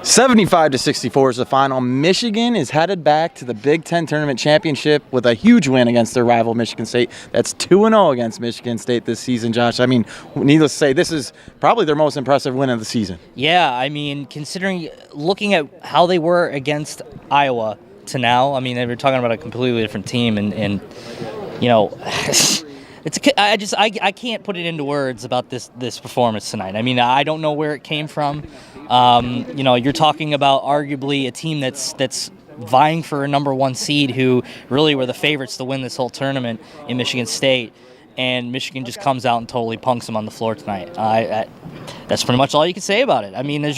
75-64 is the final. Michigan is headed back to the Big Ten Tournament Championship with a huge win against their rival Michigan State. That's 2-0 against Michigan State this season, Josh. I mean, needless to say, this is probably their most impressive win of the season. Yeah, I mean, looking at how they were against Iowa to now, I mean, they were talking about a completely different team, and you know, I can't put it into words about this performance tonight. I mean, I don't know where it came from. You know, you're talking about arguably a team that's vying for a number one seed, who really were the favorites to win this whole tournament in Michigan State, and Michigan just comes out and totally punks them on the floor tonight. That's pretty much all you can say about it. I mean, they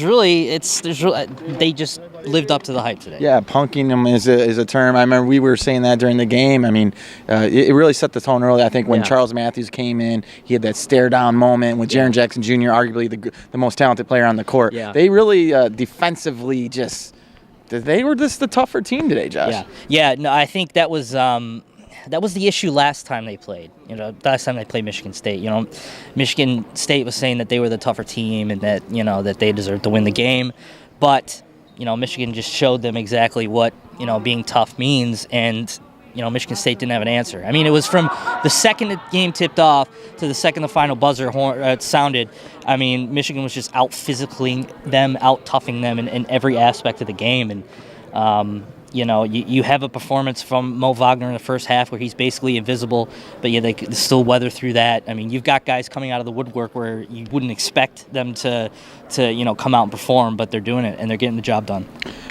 just lived up to the hype today. Yeah, punking them is a term. I remember we were saying that during the game. I mean, it really set the tone early. I think when Charles Matthews came in, he had that stare down moment with Jaren Jackson Jr., arguably the most talented player on the court. Yeah. They really defensively they were just the tougher team today, Josh. Yeah. No, I think that was the issue last time they played. You know, last time they played Michigan State. You know, Michigan State was saying that they were the tougher team and that, you know, that they deserved to win the game, but you know, Michigan just showed them exactly what, you know, being tough means, and you know, Michigan State didn't have an answer. I mean, it was from the second the game tipped off to the second the final buzzer sounded. I mean, Michigan was just out physically them, out toughing them in every aspect of the game, and you know, you have a performance from Mo Wagner in the first half where he's basically invisible, but yeah, they still weather through that. I mean, you've got guys coming out of the woodwork where you wouldn't expect them to you know, come out and perform, but they're doing it and they're getting the job done.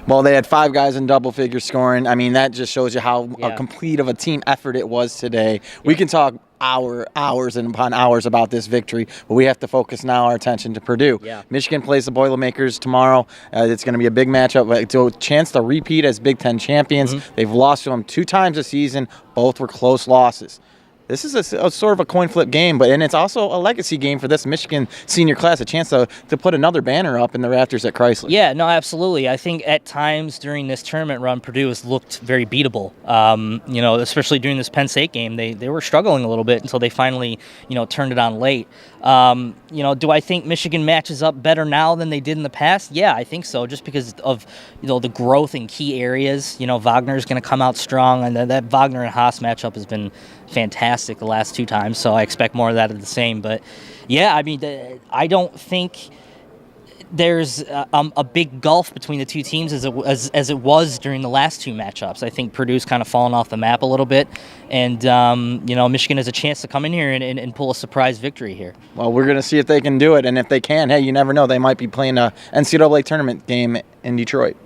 Well, they had 5 guys in double figure scoring. I mean, that just shows you how complete of a team effort it was today. We can talk hours and upon hours about this victory, but we have to focus now our attention to Purdue. Michigan plays the Boilermakers tomorrow. It's going to be a big matchup. It's a chance to repeat as Big Ten champions. They've lost to them 2 times this season. Both were close losses. This is a sort of a coin flip game, and it's also a legacy game for this Michigan senior class, a chance to put another banner up in the rafters at Chrysler. Yeah, no, absolutely. I think at times during this tournament run, Purdue has looked very beatable. You know, especially during this Penn State game, they were struggling a little bit until they finally, you know, turned it on late. You know, do I think Michigan matches up better now than they did in the past? Yeah, I think so, just because of, you know, the growth in key areas. You know, Wagner's going to come out strong, and that Wagner and Haas matchup has been fantastic the last 2 times, so I expect more of that of the same. But yeah, I mean, I don't think there's a big gulf between the two teams as it was during the last 2 matchups. I think Purdue's kind of fallen off the map a little bit, and you know, Michigan has a chance to come in here and pull a surprise victory here. Well, we're going to see if they can do it, and if they can, hey, you never know, they might be playing a NCAA tournament game in Detroit.